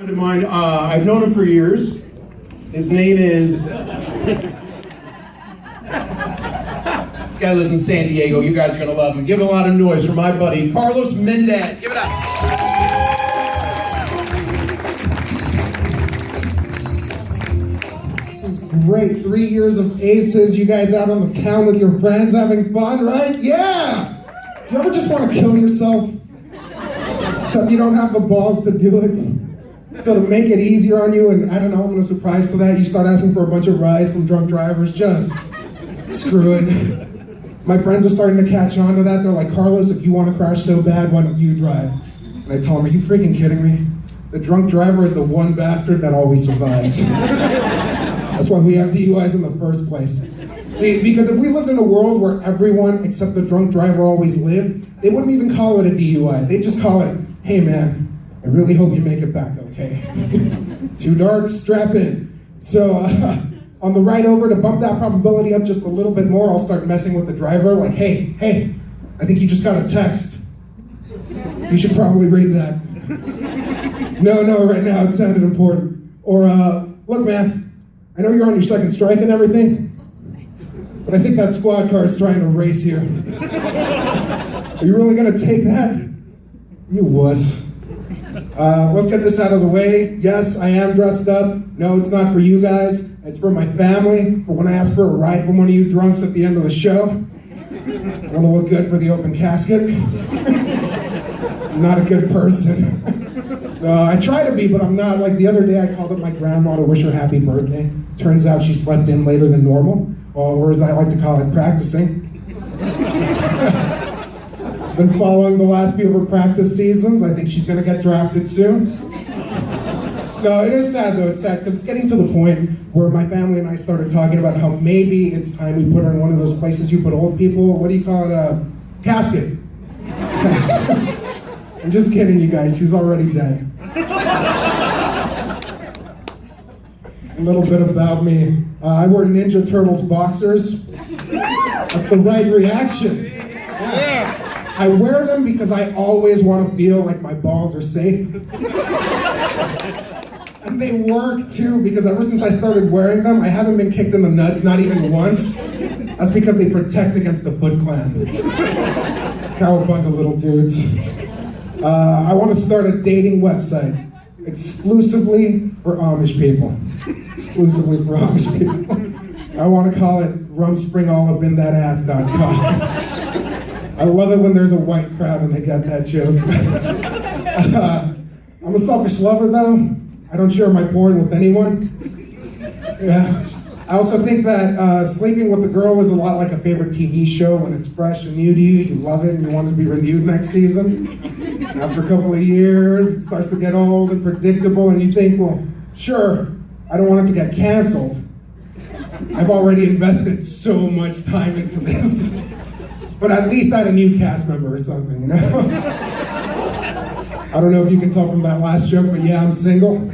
Friend of mine, I've known him for years. His name is... This guy lives in San Diego. You guys are gonna love him. Give him a lot of noise for my buddy, Carlos Mendez. Give it up. This is great. 3 years of aces. You guys out on the town with your friends having fun, right? Yeah! Do you ever just want to kill yourself? Except you don't have the balls to do it. So to make it easier on you, and I don't know, I'm no surprise to that, you start asking for a bunch of rides from drunk drivers. Just screw it. My friends are starting to catch on to that. They're like, Carlos, if you want to crash so bad, why don't you drive? And I tell them, are you freaking kidding me? The drunk driver is the one bastard that always survives. That's why we have DUIs in the first place. See, because if we lived in a world where everyone except the drunk driver always lived, they wouldn't even call it a DUI. They'd just call it, hey man, I really hope you make it back okay. Too dark, strap in. So on the ride over, to bump that probability up just a little bit more, I'll start messing with the driver, like, hey, I think you just got a text. You should probably read that. No, right now it sounded important. Or, look man, I know you're on your second strike and everything, but I think that squad car is trying to race you. Are you really gonna take that? You wuss. Let's get this out of the way. Yes, I am dressed up. No, it's not for you guys. It's for my family. For when I ask for a ride from one of you drunks at the end of the show. I want to look good for the open casket. I'm not a good person. I try to be, but I'm not. Like the other day, I called up my grandma to wish her happy birthday. Turns out she slept in later than normal, or as I like to call it, practicing. Been following the last few of her practice seasons. I think she's gonna get drafted soon. No, it is sad though, it's sad, because it's getting to the point where my family and I started talking about how maybe it's time we put her in one of those places you put old people. What do you call it? Casket. I'm just kidding, you guys, she's already dead. A little bit about me. I wear Ninja Turtles boxers. That's the right reaction. Yeah. I wear them because I always want to feel like my balls are safe. And they work too, because ever since I started wearing them, I haven't been kicked in the nuts, not even once. That's because they protect against the Foot Clan. Cowabunga little dudes. I want to start a dating website exclusively for Amish people. Exclusively for Amish people. I want to call it rumspringallupinthatAss.com. I love it when there's a white crowd and they get that joke. I'm a selfish lover though. I don't share my porn with anyone. Yeah. I also think that sleeping with a girl is a lot like a favorite TV show. When it's fresh and new to you, you love it and you want it to be renewed next season. After a couple of years, it starts to get old and predictable and you think, well, sure, I don't want it to get canceled. I've already invested so much time into this. But at least add a new cast member or something, you know? I don't know if you can tell from that last joke, but yeah, I'm single.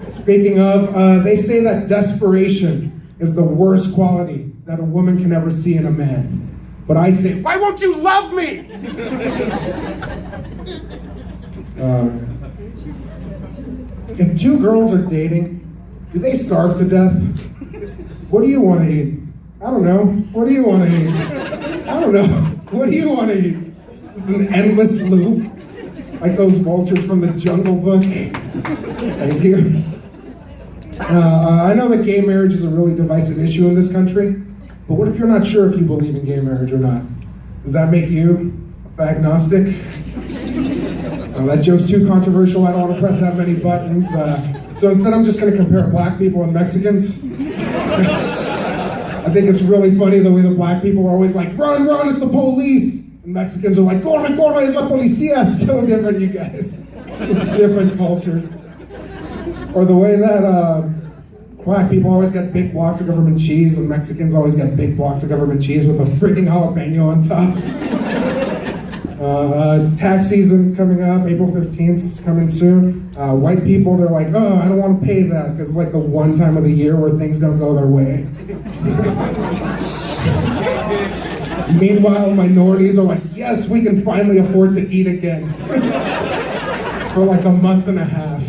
Speaking of, they say that desperation is the worst quality that a woman can ever see in a man. But I say, why won't you love me? If two girls are dating, do they starve to death? What do you want to eat? I don't know. What do you want to eat? I don't know. What do you want to eat? It's an endless loop, like those vultures from the Jungle Book. Thank you. I know that gay marriage is a really divisive issue in this country, but what if you're not sure if you believe in gay marriage or not? Does that make you a agnostic? That joke's too controversial. I don't want to press that many buttons. So instead, I'm just going to compare black people and Mexicans. I think it's really funny the way the black people are always like, run, it's the police. And Mexicans are like, corre, es la policía. So different, you guys. It's different cultures. Or the way that black people always get big blocks of government cheese and Mexicans always get big blocks of government cheese with a freaking jalapeno on top. Tax season's coming up, April 15th is coming soon. White people, they're like, oh, I don't want to pay that because it's like the one time of the year where things don't go their way. Meanwhile, minorities are like, yes, we can finally afford to eat again. for like a month and a half.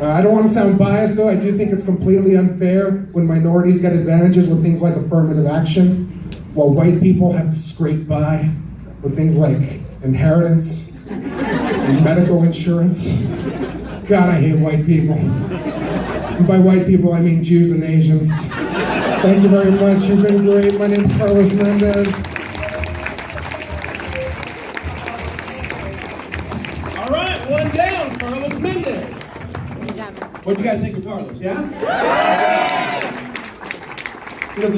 I don't want to sound biased though, I do think it's completely unfair when minorities get advantages with things like affirmative action, while white people have to scrape by with things like inheritance and medical insurance. God, I hate white people. And by white people, I mean Jews and Asians. Thank you very much, you've been great. My name's Carlos Mendez. All right, one down, Carlos Mendez. What do you guys think of Carlos, yeah?